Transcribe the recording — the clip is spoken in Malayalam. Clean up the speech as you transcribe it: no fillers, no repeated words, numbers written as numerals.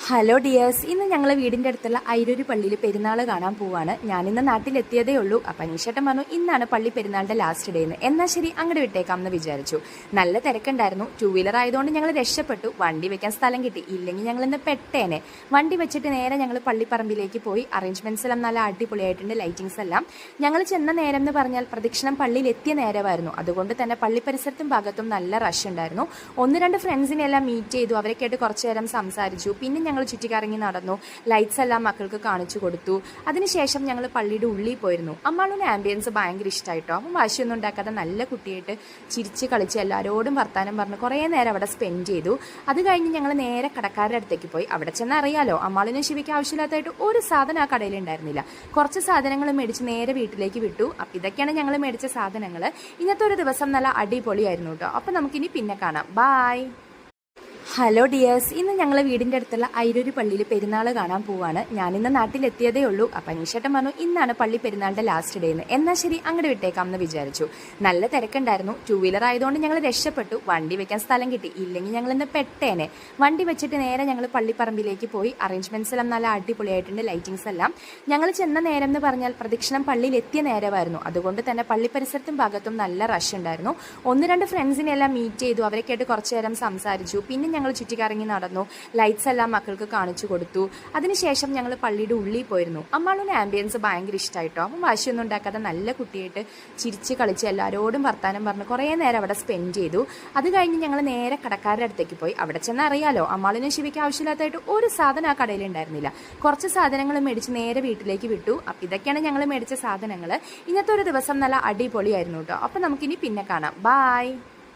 ഹലോ ഡിയേഴ്സ്, ഇന്ന് ഞങ്ങൾ വീടിൻ്റെ അടുത്തുള്ള ഐരൂര് പള്ളിയിൽ പെരുന്നാൾ കാണാൻ പോവാണ്. ഞാനിന്ന് നാട്ടിലെത്തിയതേ ഉള്ളൂ. അപ്പം അനീഷേട്ടൻ പറഞ്ഞു ഇന്നാണ് പള്ളി പെരുന്നാളിൻ്റെ ലാസ്റ്റ് ഡേ എന്ന്. എന്നാൽ ശരി, അങ്ങോട്ട് വിട്ടേക്കാം എന്ന് വിചാരിച്ചു. നല്ല തിരക്കുണ്ടായിരുന്നു. 2 വീലർ ആയതുകൊണ്ട് ഞങ്ങൾ രക്ഷപ്പെട്ടു. വണ്ടി വെക്കാൻ സ്ഥലം കിട്ടി, ഇല്ലെങ്കിൽ ഞങ്ങൾ ഇന്ന് പെട്ടേനെ. വണ്ടി വെച്ചിട്ട് നേരെ ഞങ്ങൾ പള്ളിപ്പറമ്പിലേക്ക് പോയി. അറേഞ്ച്മെൻറ്റ്സ് എല്ലാം നല്ല അടിപൊളിയായിട്ടുണ്ട്, ലൈറ്റിങ്സ് എല്ലാം. ഞങ്ങൾ ചെന്ന നേരം എന്ന് പറഞ്ഞാൽ പ്രദക്ഷിണം പള്ളിയിൽ എത്തിയ നേരമായിരുന്നു. അതുകൊണ്ട് തന്നെ പള്ളി പരിസരത്തും ഭാഗത്തും നല്ല റഷ് ഉണ്ടായിരുന്നു. 1-2 ഫ്രണ്ട്സിനെ എല്ലാം മീറ്റ് ചെയ്തു. അവരൊക്കെയായിട്ട് കുറച്ചു നേരം സംസാരിച്ചു. പിന്നെ ഞങ്ങൾ ചുറ്റിക്കറങ്ങി നടന്നു. ലൈറ്റ്സ് എല്ലാം മക്കൾക്ക് കാണിച്ചു കൊടുത്തു. അതിനുശേഷം ഞങ്ങൾ പള്ളിയുടെ ഉള്ളിൽ പോയിരുന്നു. അമ്മാളുടെ ആംബിയൻസ് ഭയങ്കര ഇഷ്ടമായിട്ടോ. അപ്പം വാശിയൊന്നും ഉണ്ടാക്കാതെ നല്ല കുട്ടിയായിട്ട് ചിരിച്ച് കളിച്ച് എല്ലാവരോടും വർത്താനം പറഞ്ഞ് കുറേ നേരം അവിടെ സ്പെൻഡ് ചെയ്തു. അത് കഴിഞ്ഞ് ഞങ്ങൾ നേരെ കടക്കാരുടെ അടുത്തേക്ക് പോയി. അവിടെ ചെന്ന് അറിയാലോ, അമ്മാളിനും ശിവയ്ക്ക് ആവശ്യമില്ലാത്തതായിട്ട് ഒരു സാധനം ആ കടയിൽ ഉണ്ടായിരുന്നില്ല. കുറച്ച് സാധനങ്ങൾ മേടിച്ച് നേരെ വീട്ടിലേക്ക് വിട്ടു. അപ്പം ഇതൊക്കെയാണ് ഞങ്ങൾ മേടിച്ച സാധനങ്ങൾ. ഇന്നത്തെ ഒരു ദിവസം നല്ല അടിപൊളിയായിരുന്നു കേട്ടോ. അപ്പം നമുക്കിനി പിന്നെ കാണാം. ബായ്. ഹലോ ഡിയേഴ്സ്, ഇന്ന് ഞങ്ങൾ വീടിൻ്റെ അടുത്തുള്ള ഐരൂര് പള്ളിയിൽ പെരുന്നാൾ കാണാൻ പോവാണ്. ഞാനിന്ന് നാട്ടിലെത്തിയതേ ഉള്ളൂ. അപ്പം അനീഷേട്ടൻ പറഞ്ഞു ഇന്നാണ് പള്ളി പെരുന്നാളിൻ്റെ ലാസ്റ്റ് ഡേ എന്ന്. എന്നാൽ ശരി, അങ്ങോട്ട് വിട്ടേക്കാം എന്ന് വിചാരിച്ചു. നല്ല തിരക്കുണ്ടായിരുന്നു. 2 വീലർ ആയതുകൊണ്ട് ഞങ്ങൾ രക്ഷപ്പെട്ടു. വണ്ടി വെക്കാൻ സ്ഥലം കിട്ടി, ഇല്ലെങ്കിൽ ഞങ്ങൾ ഇന്ന് പെട്ടേനെ. വണ്ടി വെച്ചിട്ട് നേരെ ഞങ്ങൾ പള്ളിപ്പറമ്പിലേക്ക് പോയി. അറേഞ്ച്മെൻറ്റ്സ് എല്ലാം നല്ല അടിപൊളിയായിട്ടുണ്ട്, ലൈറ്റിങ്സ് എല്ലാം. ഞങ്ങൾ ചെന്ന നേരം എന്ന് പറഞ്ഞാൽ പ്രദക്ഷിണം പള്ളിയിൽ എത്തിയ നേരമായിരുന്നു. അതുകൊണ്ട് തന്നെ പള്ളി പരിസരത്തും ഭാഗത്തും നല്ല റഷ് ഉണ്ടായിരുന്നു. 1-2 ഫ്രണ്ട്സിനെ എല്ലാം മീറ്റ് ചെയ്തു. അവരൊക്കെയായിട്ട് കുറച്ചു നേരം സംസാരിച്ചു. പിന്നെ ഞങ്ങൾ ചുറ്റിക്കറങ്ങി നടന്നു. ലൈറ്റ്സ് എല്ലാം മക്കൾക്ക് കാണിച്ചു കൊടുത്തു. അതിനുശേഷം ഞങ്ങൾ പള്ളിയുടെ ഉള്ളിൽ പോയിരുന്നു. അമ്മാളുടെ ആംബിയൻസ് ഭയങ്കര ഇഷ്ടമായിട്ടോ. അപ്പം വാശിയൊന്നും ഉണ്ടാക്കാതെ നല്ല കുട്ടിയായിട്ട് ചിരിച്ച് കളിച്ച് എല്ലാവരോടും വർത്താനം പറഞ്ഞ് കുറേ നേരം അവിടെ സ്പെൻഡ് ചെയ്തു. അത് കഴിഞ്ഞ് ഞങ്ങൾ നേരെ കടക്കാരുടെ അടുത്തേക്ക് പോയി. അവിടെ ചെന്ന് അറിയാലോ, അമ്മാളിനും ശിവയ്ക്ക് ആവശ്യമില്ലാത്തതായിട്ട് ഒരു സാധനം ആ കടയിൽ ഉണ്ടായിരുന്നില്ല. കുറച്ച് സാധനങ്ങൾ മേടിച്ച് നേരെ വീട്ടിലേക്ക് വിട്ടു. അപ്പം ഇതൊക്കെയാണ് ഞങ്ങൾ മേടിച്ച സാധനങ്ങൾ. ഇന്നത്തെ ഒരു ദിവസം നല്ല അടിപൊളിയായിരുന്നു കേട്ടോ. അപ്പം നമുക്കിനി പിന്നെ കാണാം. ബായ്.